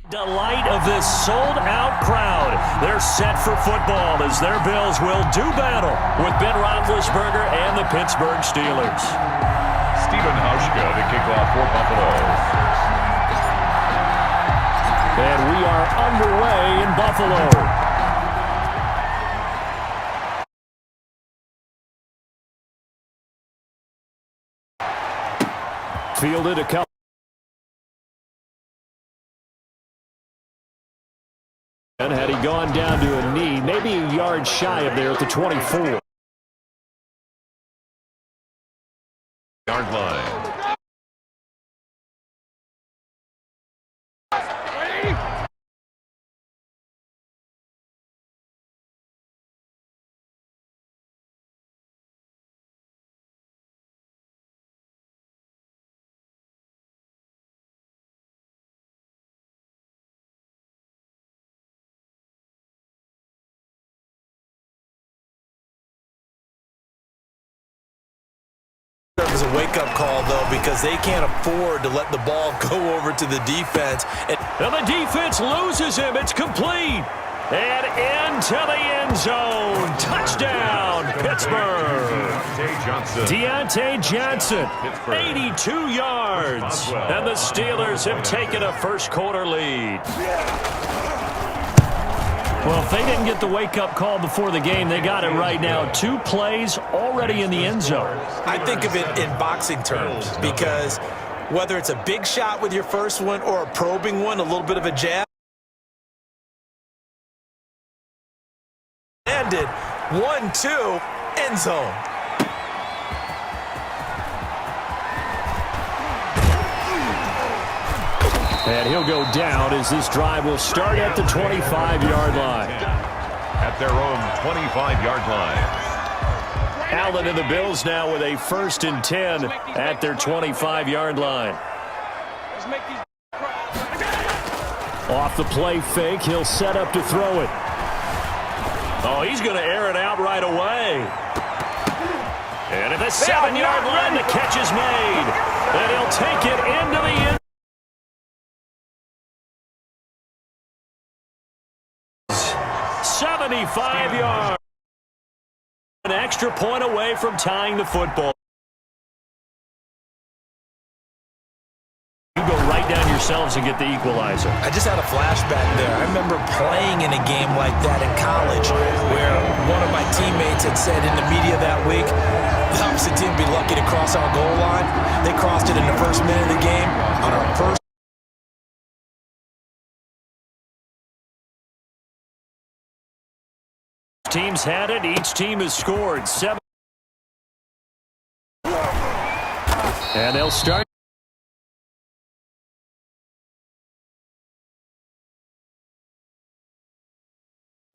Delight of this sold-out crowd. They're set for football as their Bills will do battle with Ben Roethlisberger and the Pittsburgh Steelers. Stephen Hauschka to kick off for Buffalo. And we are underway in Buffalo. Fielded a couple. And had he gone down to a knee, maybe a yard shy of there at the 24. Yard line. As a wake-up call, though, because they can't afford to let the ball go over to the defense. And the defense loses him. It's complete. And into the end zone. Touchdown, Pittsburgh. Deontay Johnson, 82 yards. And the Steelers have taken a first-quarter lead. Well, if they didn't get the wake-up call before the game, they got it right now. 2 plays already in the end zone. I think of it in boxing terms because whether it's a big shot with your first one or a probing one, a little bit of a jab, ended 1-2, end zone. And he'll go down as this drive will start at the 25-yard line. At their own 25-yard line. Allen and the Bills now with a 1st and 10 at their 25-yard line. Off the play fake, he'll set up to throw it. Oh, he's going to air it out right away. And at the 7-yard line, the catch is made. And he'll take it into the end. 75 yards. An extra point away from tying the football. You go right down yourselves and get the equalizer. I just had a flashback there. I remember playing in a game like that in college where one of my teammates had said in the media that week, the opposite team would be lucky to cross our goal line. They crossed it in the first minute of the game on our first. Teams had it. Each team has scored 7. And they'll start.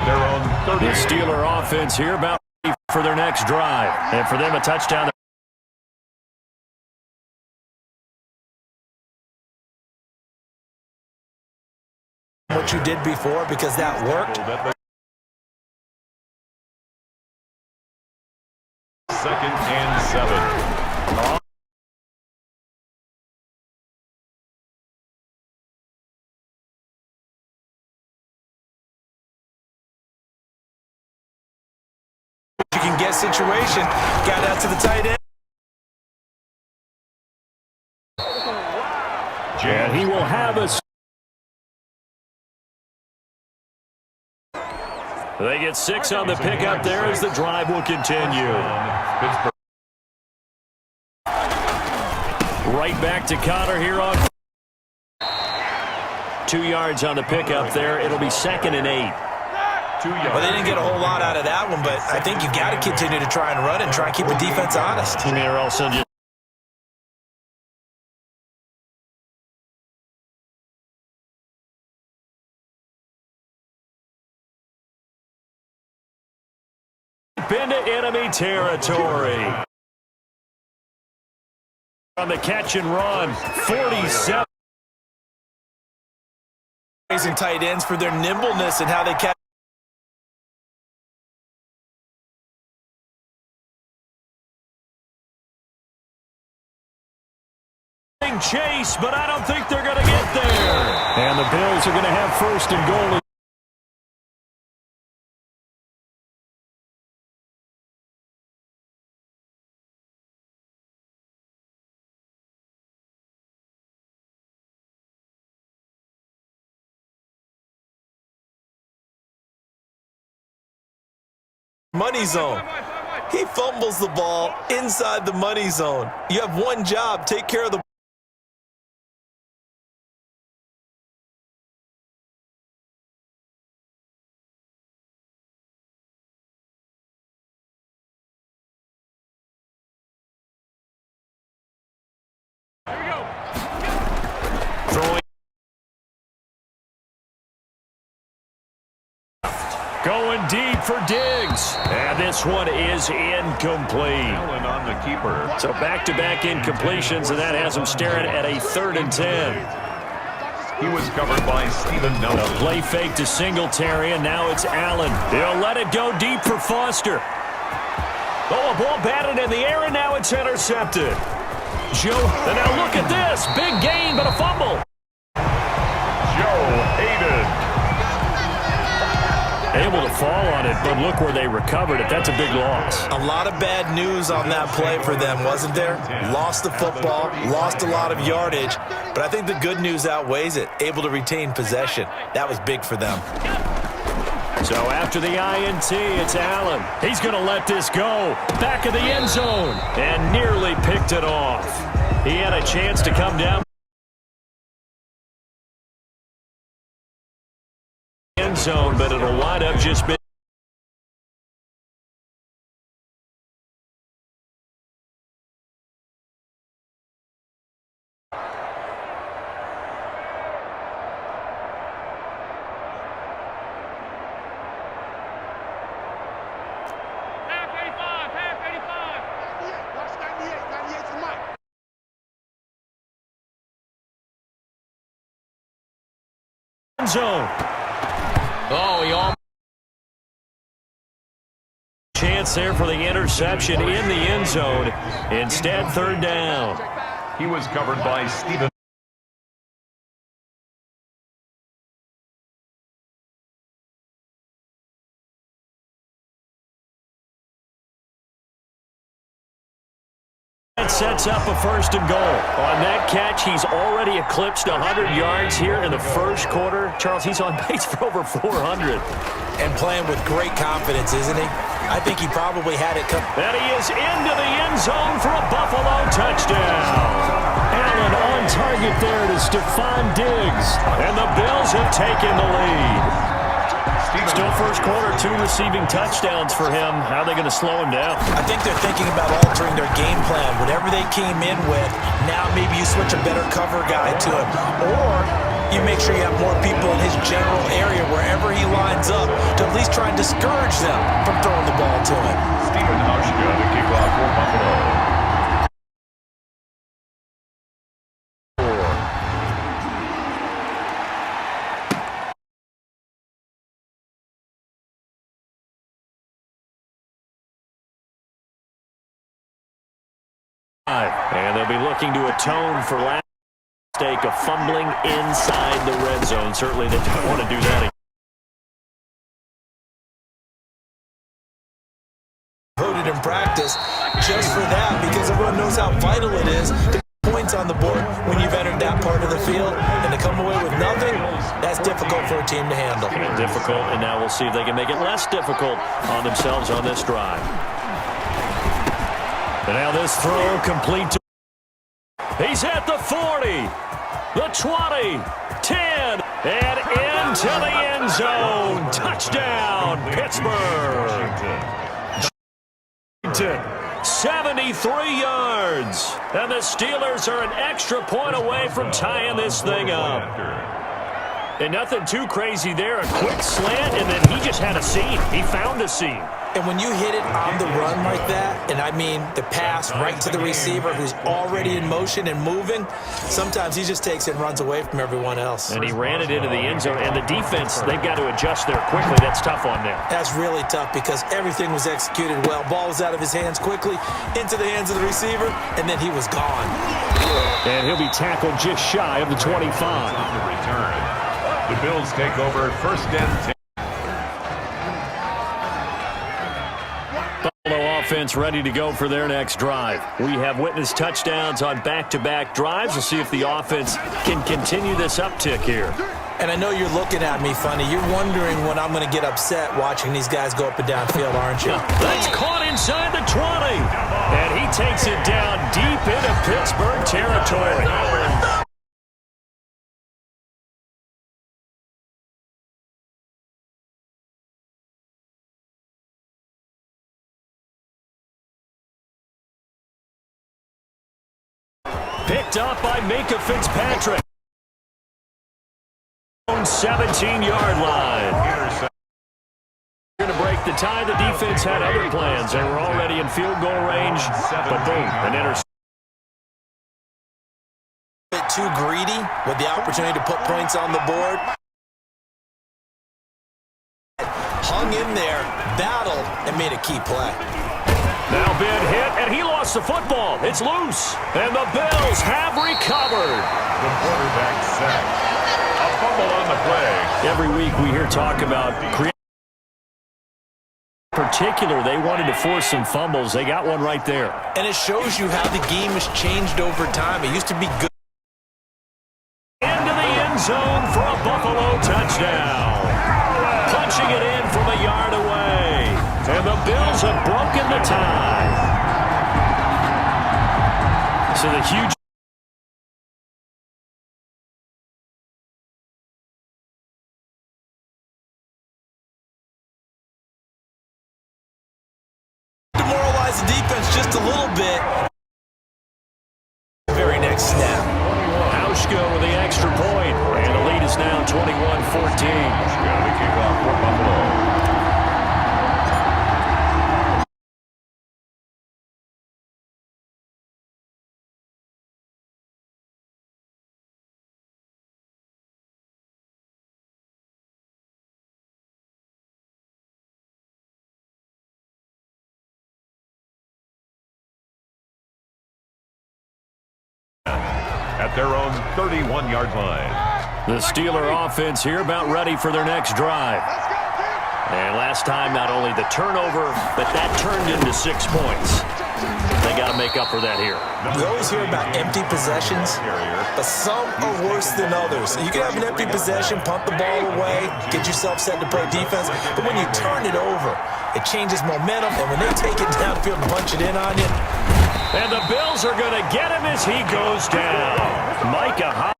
Their own 30. The Steeler offense here about for their next drive. And for them, a touchdown. What you did before, because that worked. 2nd and 7. You can get situation. Got out to the tight end. And he will have us. They get 6 on the pickup there as the drive will continue. Right back to Connor here on 2 yards on the pickup there. It'll be 2nd and 8. 2 yards. Well, they didn't get a whole lot out of that one, but I think you got to continue to try and run and try and keep the defense honest. And they're also just into enemy territory. On the catch and run, 47. Raising tight ends for their nimbleness and how they catch. Chase, but I don't think they're going to get there. And the Bills are going to have first and goal. Money zone. He fumbles the ball inside the money zone. You have one job, take care of the Throwing. Going deep for Diggs. And this one is incomplete. On the keeper. So back-to-back incompletions, and that has him staring at a 3rd and 10. He was covered by Steven Nelson. A play fake to Singletary, and now it's Allen. He'll let it go deep for Foster. Oh, a ball batted in the air, and now it's intercepted. Joe, and now look at this. Big gain, but a fumble. Joe Hayden. Able to fall on it, but look where they recovered it. That's a big loss. A lot of bad news on that play for them, wasn't there? Lost the football, lost a lot of yardage, but I think the good news outweighs it. Able to retain possession. That was big for them. So after the INT, it's Allen. He's going to let this go. Back of the end zone, and nearly picked it off. He had a chance to come down. End zone, but it'll wind up just being end zone. Oh, he almost chance there for the interception in the end zone. Instead, 3rd down. He was covered by Steven. That sets up a 1st and goal. On that catch, he's already eclipsed 100 yards here in the first quarter. Charles, he's on pace for over 400. And playing with great confidence, isn't he? I think he probably had it come. And he is into the end zone for a Buffalo touchdown. Allen on target there to Stephon Diggs. And the Bills have taken the lead. Still first quarter, 2 receiving touchdowns for him. How are they going to slow him down? I think they're thinking about altering their game plan. Whatever they came in with, now maybe you switch a better cover guy to him. Or you make sure you have more people in his general area wherever he lines up to at least try and discourage them from throwing the ball to him. Steven Hauschka, the kickoff for Buffalo. And they'll be looking to atone for last mistake of fumbling inside the red zone. Certainly they don't want to do that again. Voted in practice just for that, because everyone knows how vital it is to put points on the board when you've entered that part of the field, and to come away with nothing, that's difficult for a team to handle. And difficult, and now we'll see if they can make it less difficult on themselves on this drive. And now this throw complete to... He's at the 40, the 20, 10, and into the end zone. Touchdown, Pittsburgh. 73 yards. And the Steelers are an extra point away from tying this thing up. And nothing too crazy there. A quick slant, and then he just had a seam. He found a seam. And when you hit it on the run like that, and I mean the pass right to the receiver who's already in motion and moving, sometimes he just takes it and runs away from everyone else. And he ran it into the end zone, and the defense, they've got to adjust there quickly. That's tough on them. That's really tough because everything was executed well. Ball was out of his hands quickly, into the hands of the receiver, and then he was gone. And he'll be tackled just shy of the 25. The return. The Bills take over 1st and 10. Buffalo offense ready to go for their next drive. We have witnessed touchdowns on back-to-back drives. We'll see if the offense can continue this uptick here. And I know you're looking at me funny. You're wondering when I'm going to get upset watching these guys go up and down field, aren't you? That's caught inside the 20. And he takes it down deep into Pittsburgh territory. Picked up by Minka Fitzpatrick. 17-yard line. Going to break the tie. The defense had other plans. They were already in field goal range, but boom, an interception. A bit too greedy with the opportunity to put points on the board. Hung in there, battled, and made a key play. Now big hit, and he lost the football. It's loose, and the Bills have recovered. The quarterback sacked. A fumble on the play. Every week we hear talk about creating. In particular, they wanted to force some fumbles. They got one right there. And it shows you how the game has changed over time. It used to be good. Into the end zone for a Buffalo touchdown. Punching it in from a yard away. And the Bills have broken the tie. So the huge demoralize the defense just a little bit. Very next snap. Hauschka with the extra point. And the lead is now 21-14. Hauschka, the kickoff for Buffalo. At their own 31-yard line. The Steeler offense here about ready for their next drive. And last time, not only the turnover, but that turned into 6 points. They got to make up for that here. You always hear about empty possessions, but some are worse than others. You can have an empty possession, punt the ball away, get yourself set to play defense, but when you turn it over, it changes momentum, and when they take it downfield and punch it in on you. And the Bills are going to get him as he goes down. Micah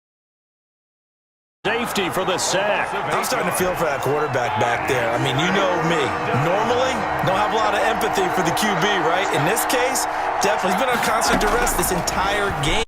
safety for the sack. I'm starting to feel for that quarterback back there. I mean, you know me. Normally, don't have a lot of empathy for the QB, right? In this case, definitely. He's been on constant duress this entire game.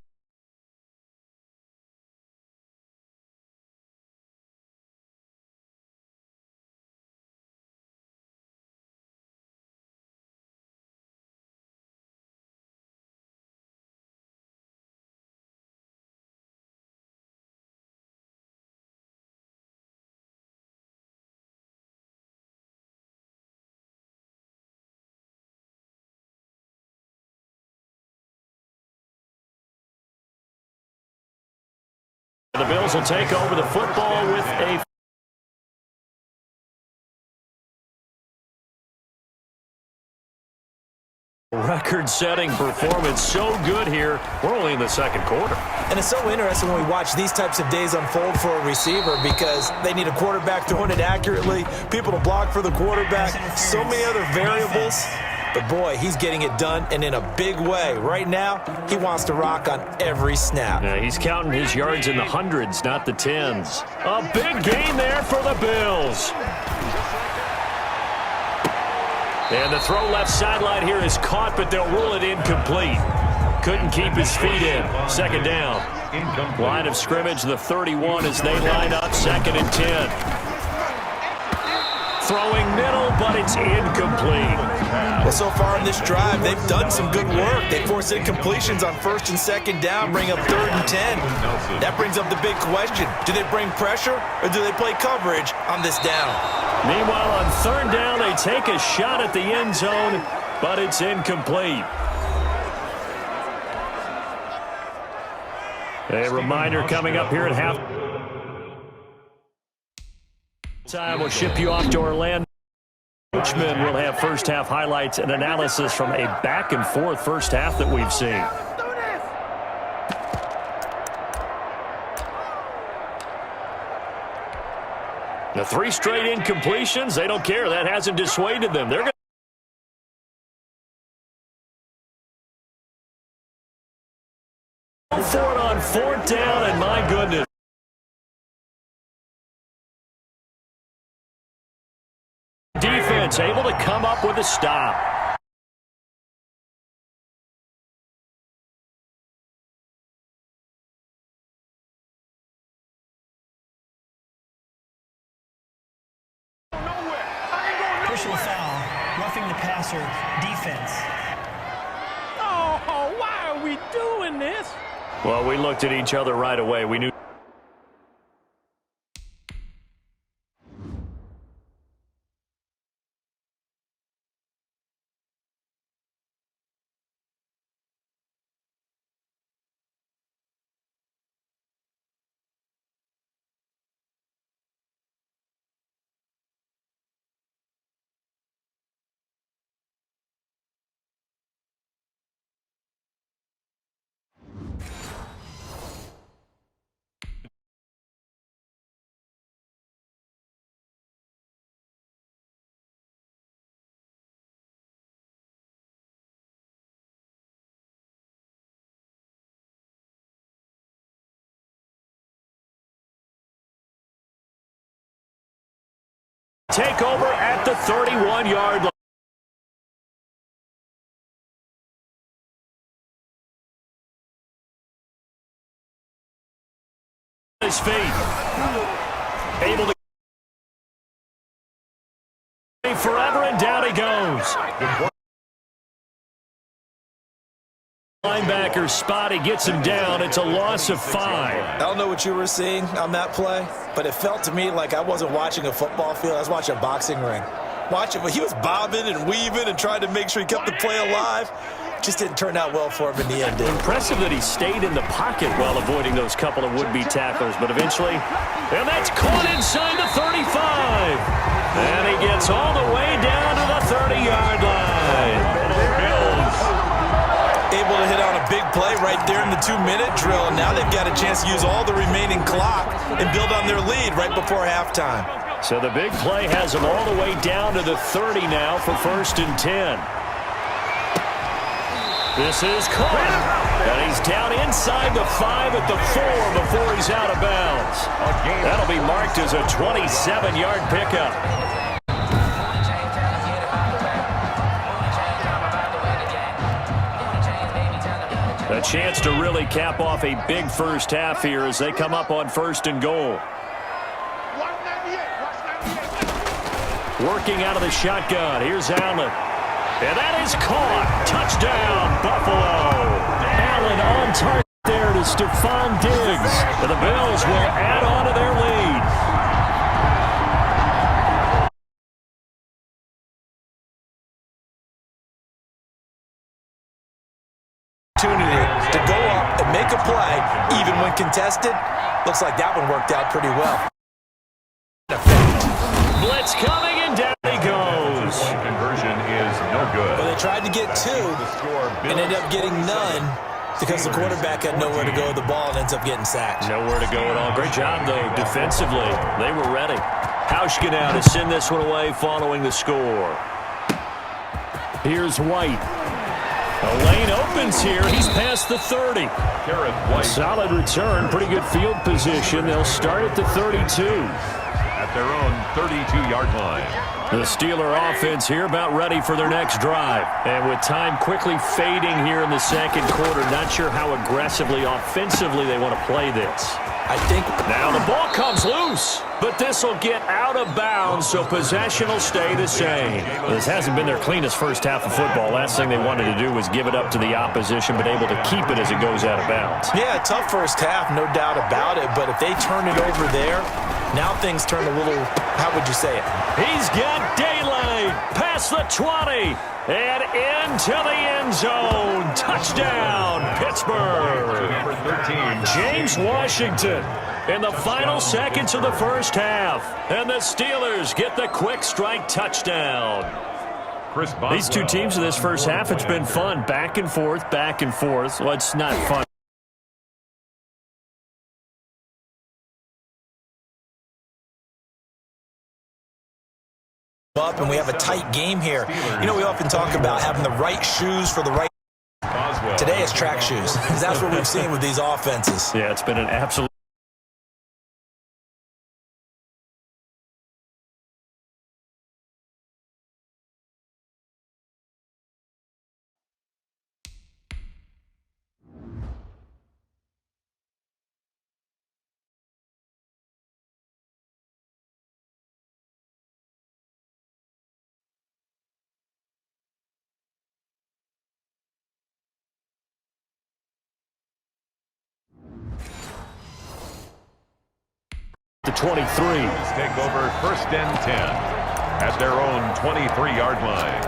The Bills will take over the football with a record-setting performance. So good here. We're only in the second quarter. And it's so interesting when we watch these types of days unfold for a receiver because they need a quarterback throwing it accurately, people to block for the quarterback, so many other variables. But, boy, he's getting it done, and in a big way. Right now, he wants to rock on every snap. Yeah, he's counting his yards in the hundreds, not the tens. A big gain there for the Bills. And the throw left sideline here is caught, but they'll rule it incomplete. Couldn't keep his feet in. Second down. Line of scrimmage, the 31 as they line up, 2nd and 10. Throwing middle, but it's incomplete. Well, so far in this drive, they've done some good work. They forced incompletions on 1st and 2nd down, bring up 3rd and 10. That brings up the big question. Do they bring pressure, or do they play coverage on this down? Meanwhile, on 3rd down, they take a shot at the end zone, but it's incomplete. A reminder coming up here at half. Time will ship you off to Orlando. Coachman will have first-half highlights and analysis from a back-and-forth first half that we've seen. The 3 straight incompletions, they don't care. That hasn't dissuaded them. They're going to go for it on 4th down, and my goodness. Defense able to come up with a stop. Personal foul, roughing the passer, defense. Oh, why are we doing this? Well, we looked at each other right away. We knew. Take over at the 31-yard line. His feet. Able to forever, and down he goes. Linebacker Spotty gets him down. It's a loss of 5. I don't know what you were seeing on that play, but it felt to me like I wasn't watching a football field. I was watching a boxing ring. He was bobbing and weaving and trying to make sure he kept the play alive. Just didn't turn out well for him in the end. Impressive that he stayed in the pocket while avoiding those couple of would-be tacklers, but eventually, and that's caught inside the 35. And he gets all the way down to the 30-yard line. Able to hit on a big play right there in the 2-minute drill. Now they've got a chance to use all the remaining clock and build on their lead right before halftime. So the big play has them all the way down to the 30 now for 1st and 10. This is caught. And he's down inside the 5 at the 4 before he's out of bounds. That'll be marked as a 27-yard pickup. A chance to really cap off a big first half here as they come up on 1st and goal. Working out of the shotgun. Here's Allen. And that is caught. Touchdown, Buffalo. Allen on target there to Stephon Diggs. And the Bills will add on to their lead. Opportunity to go up and make a play, even when contested. Looks like that one worked out pretty well. Blitz coming, and down he goes. Point conversion is no good. Well, they tried to get 2 and ended up getting none because the quarterback had nowhere to go with the ball and ends up getting sacked. Nowhere to go at all. Great job, though, defensively. They were ready. Hauschka now to send this one away following the score. Here's White. A lane opens here. He's past the 30. Solid return. Pretty good field position. They'll start at the 32. At their own 32-yard line. The Steeler offense here about ready for their next drive. And with time quickly fading here in the second quarter, not sure how aggressively offensively they want to play this. I think now the ball comes loose, but this will get out of bounds, so possession will stay the same. This hasn't been their cleanest first half of football. Last thing they wanted to do was give it up to the opposition, but able to keep it as it goes out of bounds. Yeah, tough first half, no doubt about it, but if they turn it over there, Now things turn a little, how would you say it? He's got daylight past the 20 and into the end zone. Touchdown, Pittsburgh. Number 13. James Washington in the final seconds of the first half. And the Steelers get the quick strike touchdown. These two teams in this first half, it's been fun. Back and forth, back and forth. Well, it's not fun. Up and we have a tight game here. You know, we often talk about having the right shoes for the right. Today is track shoes. That's what we've seen with these offenses. Yeah, it's been an absolute. The 23. Take over 1st and 10 at their own 23-yard line.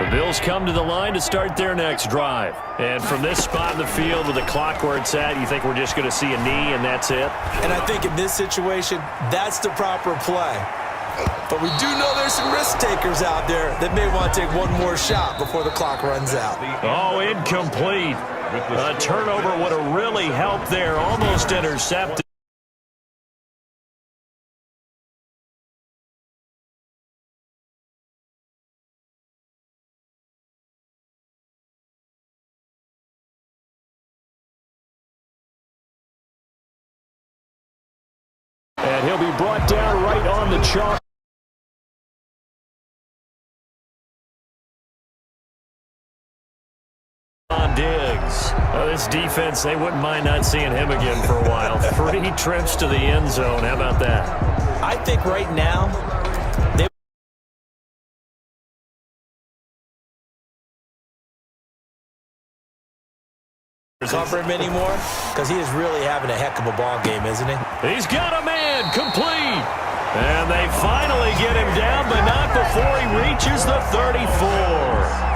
The Bills come to the line to start their next drive. And from this spot in the field with the clock where it's at, you think we're just going to see a knee and that's it? And I think in this situation, that's the proper play. But we do know there's some risk takers out there that may want to take one more shot before the clock runs out. Oh, incomplete. A turnover would have really helped there. Almost intercepted. And he'll be brought down right on the chalk. Diggs. This defense, they wouldn't mind not seeing him again for a while. 3 trips to the end zone. How about that? I think right now, they cover him anymore because he is really having a heck of a ball game, isn't he? He's got a man complete. And they finally get him down, but not before he reaches the 34.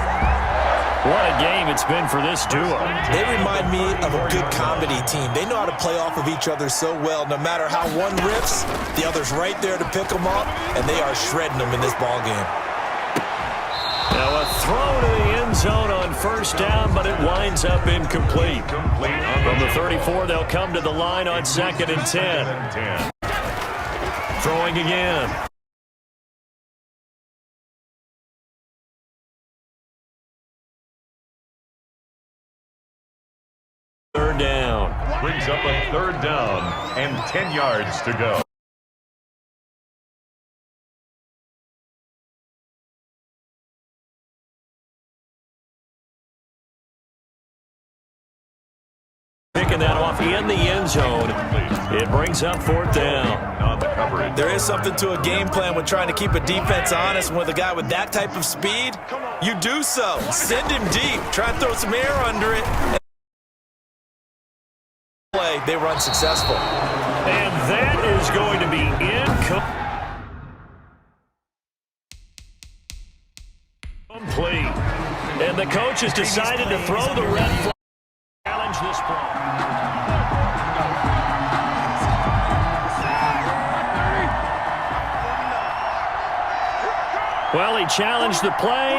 What a game it's been for this duo. They remind me of a good comedy team. They know how to play off of each other so well. No matter how one rips, the other's right there to pick them up, and they are shredding them in this ball game. Now a throw to the end zone on first down, but it winds up incomplete. From the 34, they'll come to the line on 2nd and 10. Throwing again. Third down. Brings up a 3rd down and 10 yards to go. Picking that off in the end zone. It brings up 4th down. On the coverage. There is something to a game plan with trying to keep a defense honest. With a guy with that type of speed, you do so. Send him deep. Try and throw some air under it. They were unsuccessful. And that is going to be incomplete. And the coach has decided to throw the red flag. Challenge this play. Well, he challenged the play.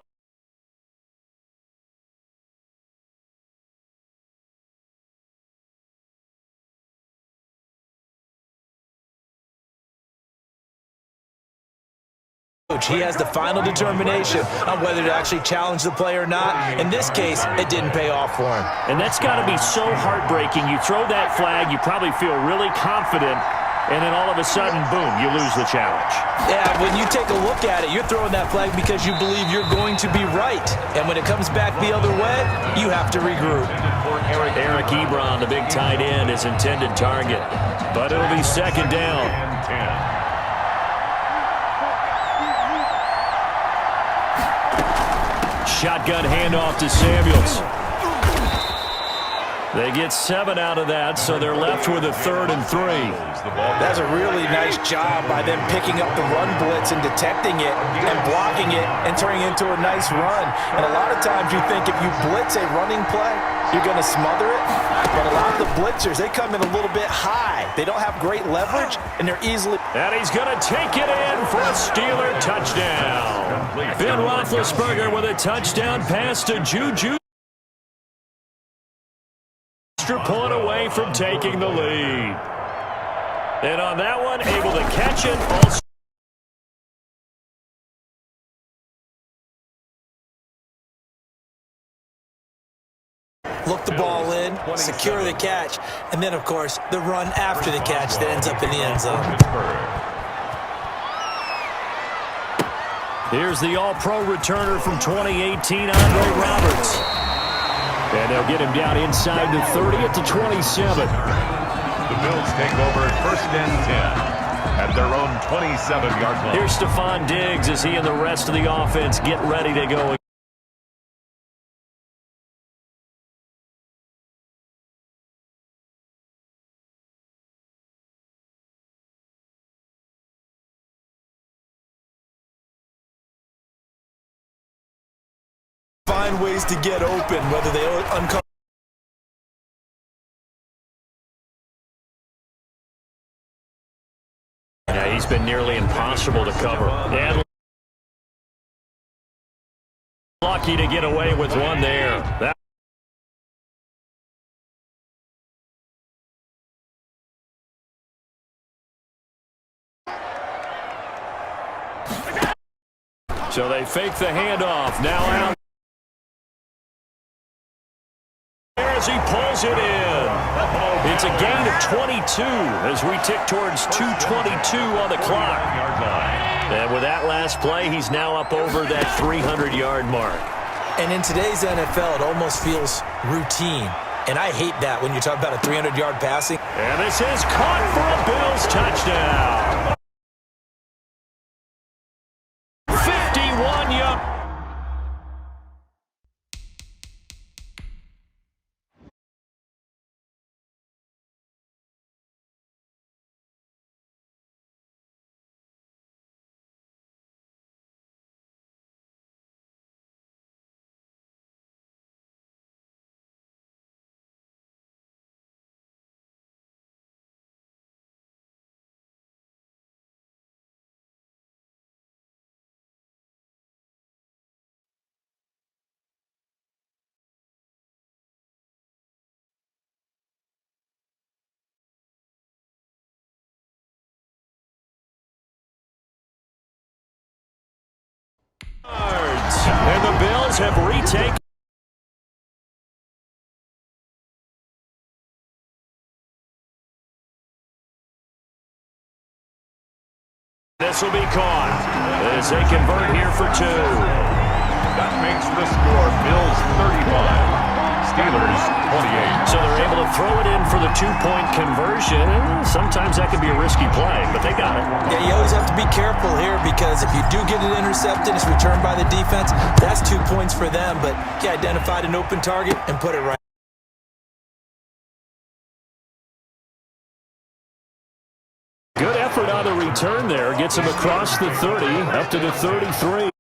He has the final determination on whether to actually challenge the play or not. In this case, it didn't pay off for him. And that's got to be so heartbreaking. You throw that flag, you probably feel really confident, and then all of a sudden, boom, you lose the challenge. Yeah, when you take a look at it, you're throwing that flag because you believe you're going to be right. And when it comes back the other way, you have to regroup. Eric Ebron, the big tight end, is intended target. But it'll be 2nd down. Shotgun handoff to Samuels. They get 7 out of that, so they're left with a 3rd and 3. That's a really nice job by them picking up the run blitz and detecting it and blocking it and turning it into a nice run. And a lot of times you think if you blitz a running play, you're going to smother it. But a lot of the blitzers, they come in a little bit high. They don't have great leverage, and they're easily... And he's going to take it in for a Steeler touchdown. Ben Roethlisberger with a touchdown pass to Juju. Pulling away from taking the lead. And on that one, able to catch it. Also look the ball in, secure the catch, and then, of course, the run after the catch that ends up in the end zone. Here's the All-Pro returner from 2018, Andre Roberts. And they'll get him down inside the 30 at the 27. The Bills take over 1st and 10 at their own 27-yard line. Here's Stephon Diggs as he and the rest of the offense get ready to go. Find ways to get open, whether they uncover. Yeah, he's been nearly impossible to cover. And lucky to get away with one there. So they fake the handoff. Now out. As he pulls it in. It's a gain of 22 as we tick towards 2:22 on the clock. And with that last play, he's now up over that 300-yard mark. And in today's NFL, it almost feels routine. And I hate that when you talk about a 300-yard passing. And this is caught for a Bills touchdown. 51-yard. And the Bills have retaken. This will be caught as they convert here for 2. That makes the score Bills 35, Steelers 28. So they're able to throw it in for the 2-point conversion. Sometimes that can be a risky play, but they got it. Yeah, you always have to be careful here because if you do get it intercepted, it's returned by the defense. That's 2 points for them, but he identified an open target and put it right. Good effort on the return there. Gets him across the 30, up to the 33.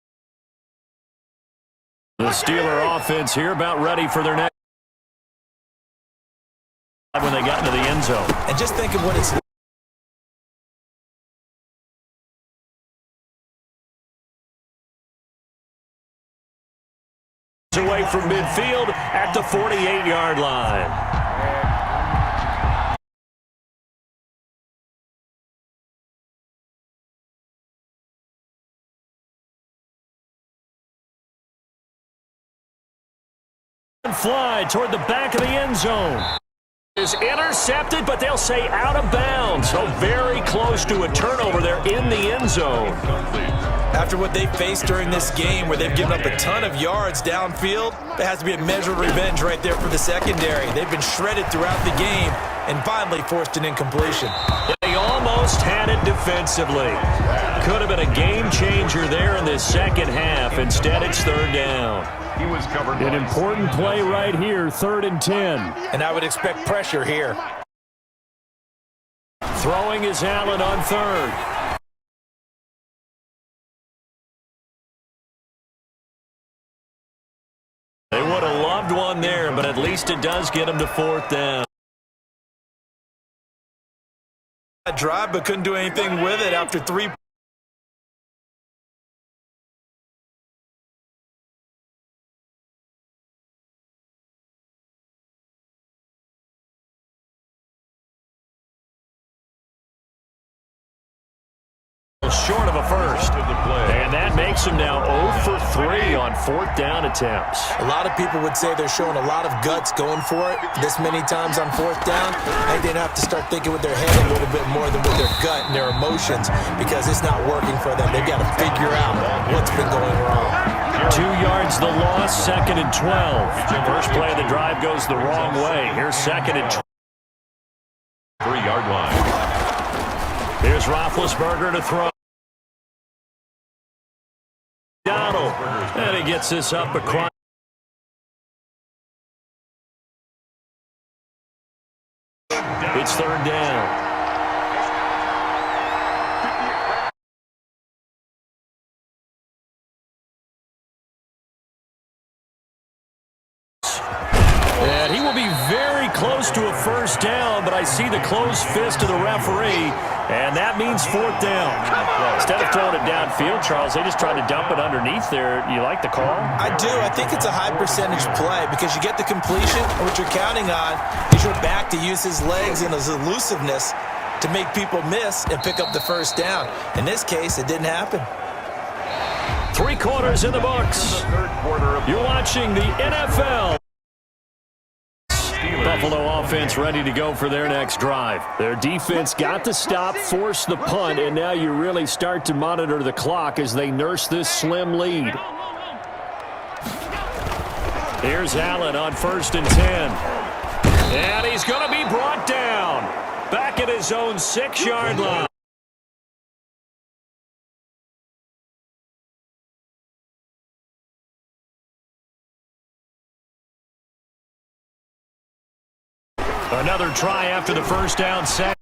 The Steeler offense here about ready for their next. When they got into the end zone. And just think of what it's away from midfield at the 48-yard line. Fly toward the back of the end zone. Is intercepted, but they'll say out of bounds. So very close to a turnover there in the end zone. After what they faced during this game where they've given up a ton of yards downfield, there has to be a measure of revenge right there for the secondary. They've been shredded throughout the game and finally forced an incompletion. Getting almost had it defensively. Could have been a game changer there in this second half. Instead, it's third down. He was covered. An important play right here, 3rd and 10. And I would expect pressure here. Throwing is Allen on 3rd. They would have loved one there, but at least it does get them to 4th down. Drive, but couldn't do anything with it after 3. Short of a first. And that makes them now 0 for 3 on 4th down attempts. A lot of people would say they're showing a lot of guts going for it this many times on 4th down. I think they have to start thinking with their head a little bit more than with their gut and their emotions because it's not working for them. They've got to figure out what's been going wrong. 2 yards the loss, 2nd and 12. First play of the drive goes the wrong way. Here's 2nd and 12. 3-yard line. Here's Roethlisberger to throw. Donald, and he gets this up across. It's 3rd down. And he will be very close to a first down, but I see the closed fist of the referee, and that means 4th down. Instead of throwing it downfield, Charles, they just tried to dump it underneath there. You like the call? I do. I think it's a high percentage play because you get the completion, and what you're counting on is your back to use his legs and his elusiveness to make people miss and pick up the first down. In this case, it didn't happen. 3 quarters in the books. You're watching the NFL. Buffalo offense ready to go for their next drive. Their defense got the stop, forced the punt, and now you really start to monitor the clock as they nurse this slim lead. Here's Allen on 1st and 10. And he's going to be brought down. Back at his own 6-yard line. Another try after the first down set.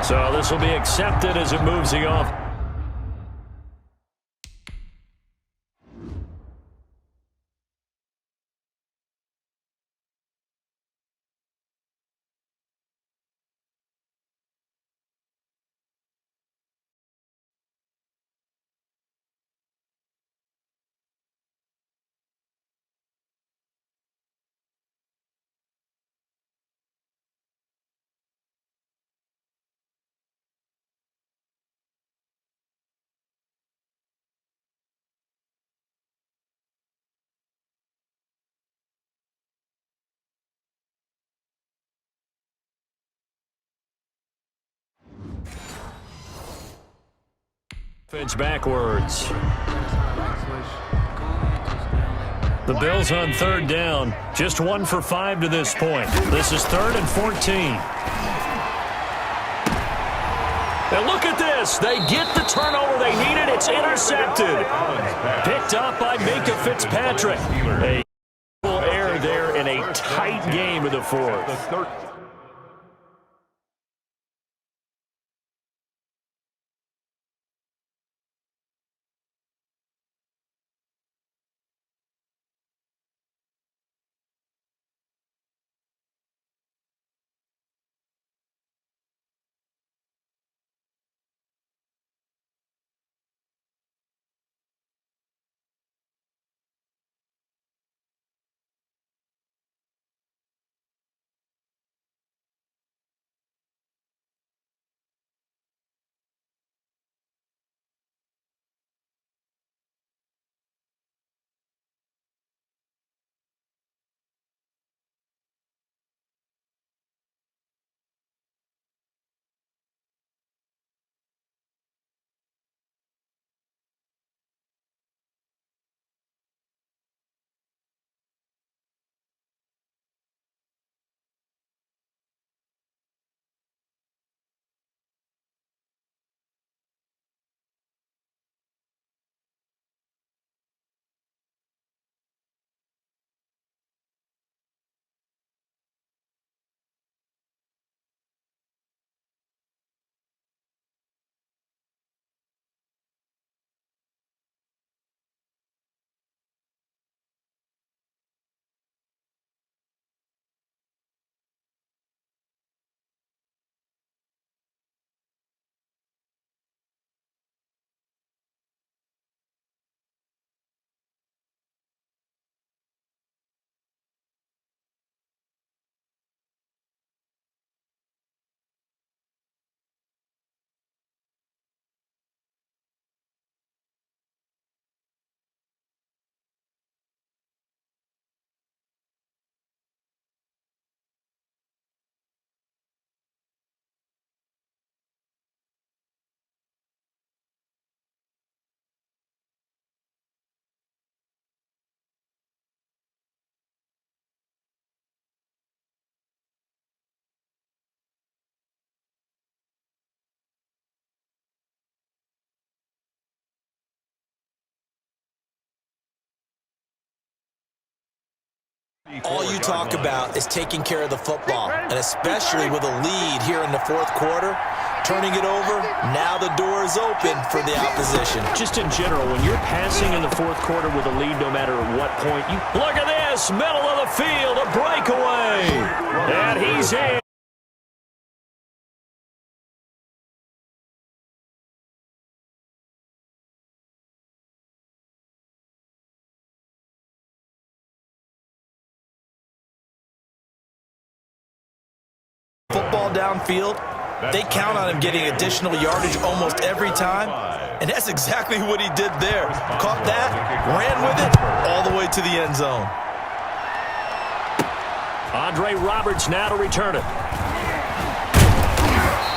So this will be accepted as it moves the off. Offense backwards. The Bills on 3rd down. Just 1 for 5 to this point. This is 3rd and 14. And look at this. They get the turnover they needed. It's intercepted. Picked up by Minka Fitzpatrick. A error there in a tight game of the 4th. All you talk about is taking care of the football, and especially with a lead here in the fourth quarter, turning it over, now the door is open for the opposition. Just in general, when you're passing in the fourth quarter with a lead, no matter at what point, you look at this, middle of the field, a breakaway, and he's in. Football downfield, they count on him getting additional yardage almost every time, and that's exactly what he did there. Caught that, ran with it, all the way to the end zone. Andre Roberts now to return it.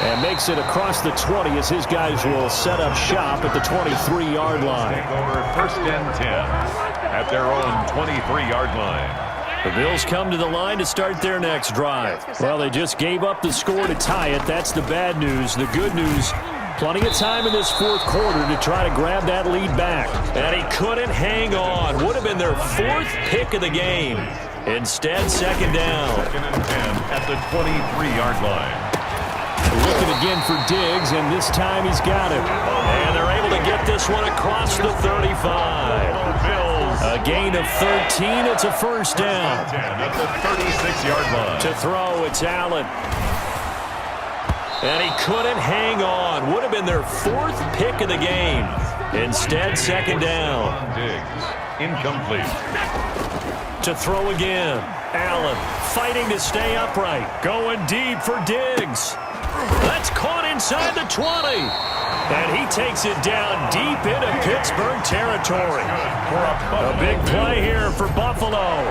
And makes it across the 20 as his guys will set up shop at the 23-yard line. Take over first and 10 at their own 23-yard line. The Bills come to the line to start their next drive. Well, they just gave up the score to tie it. That's the bad news. The good news, plenty of time in this fourth quarter to try to grab that lead back. And he couldn't hang on. Would have been their fourth pick of the game. Instead, second down. Second and 10 at the 23-yard line. Looking again for Diggs, and this time he's got it. And they're able to get this one across the 35. Bills. A gain of 13. It's a first down. 10 at the 36-yard line. To throw, it's Allen. And he couldn't hang on. Would have been their fourth pick of the game. Instead, second down. Diggs, incomplete. To throw again. Allen fighting to stay upright. Going deep for Diggs. That's caught inside the 20. And he takes it down deep into Pittsburgh territory. A big play here for Buffalo.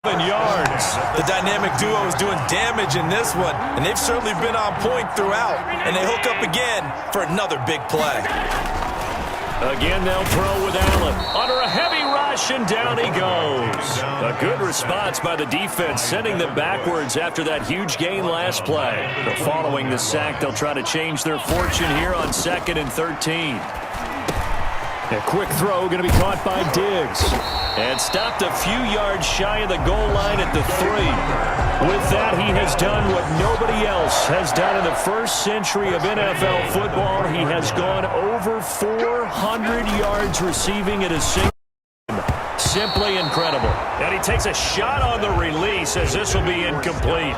7 yards. The dynamic duo is doing damage in this one, and they've certainly been on point throughout. And they hook up again for another big play. Again, they'll throw with Allen. Under a heavy rush, and down he goes. A good response by the defense, sending them backwards after that huge gain last play. But following the sack, they'll try to change their fortune here on 2nd and 13. A quick throw going to be caught by Diggs. And stopped a few yards shy of the goal line at the 3. With that, he has done what nobody else has done in the first century of NFL football. He has gone over 400 yards receiving in a single game. Simply incredible. And he takes a shot on the release as this will be incomplete.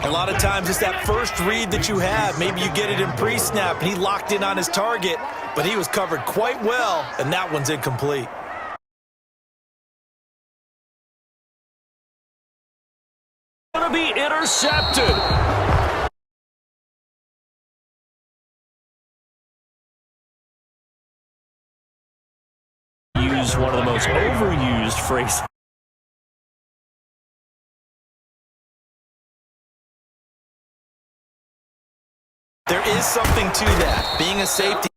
A lot of times it's that first read that you have. Maybe you get it in pre-snap, and he locked in on his target, but he was covered quite well, and that one's incomplete. Going to be intercepted. Use one of the most overused phrases. There is something to that. Being a safety.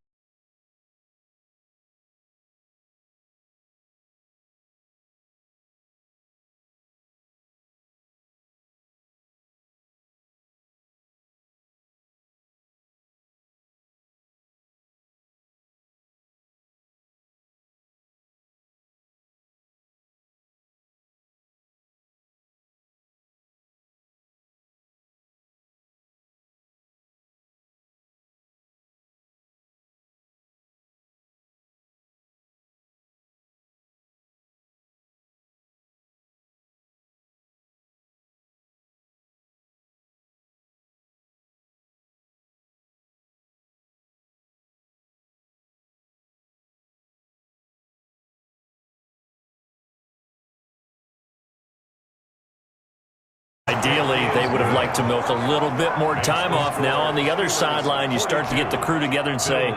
Ideally, they would have liked to milk a little bit more time off. Now on the other sideline, you start to get the crew together and say,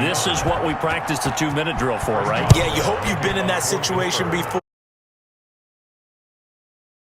this is what we practiced the 2-minute drill for, right? Yeah, you hope you've been in that situation before.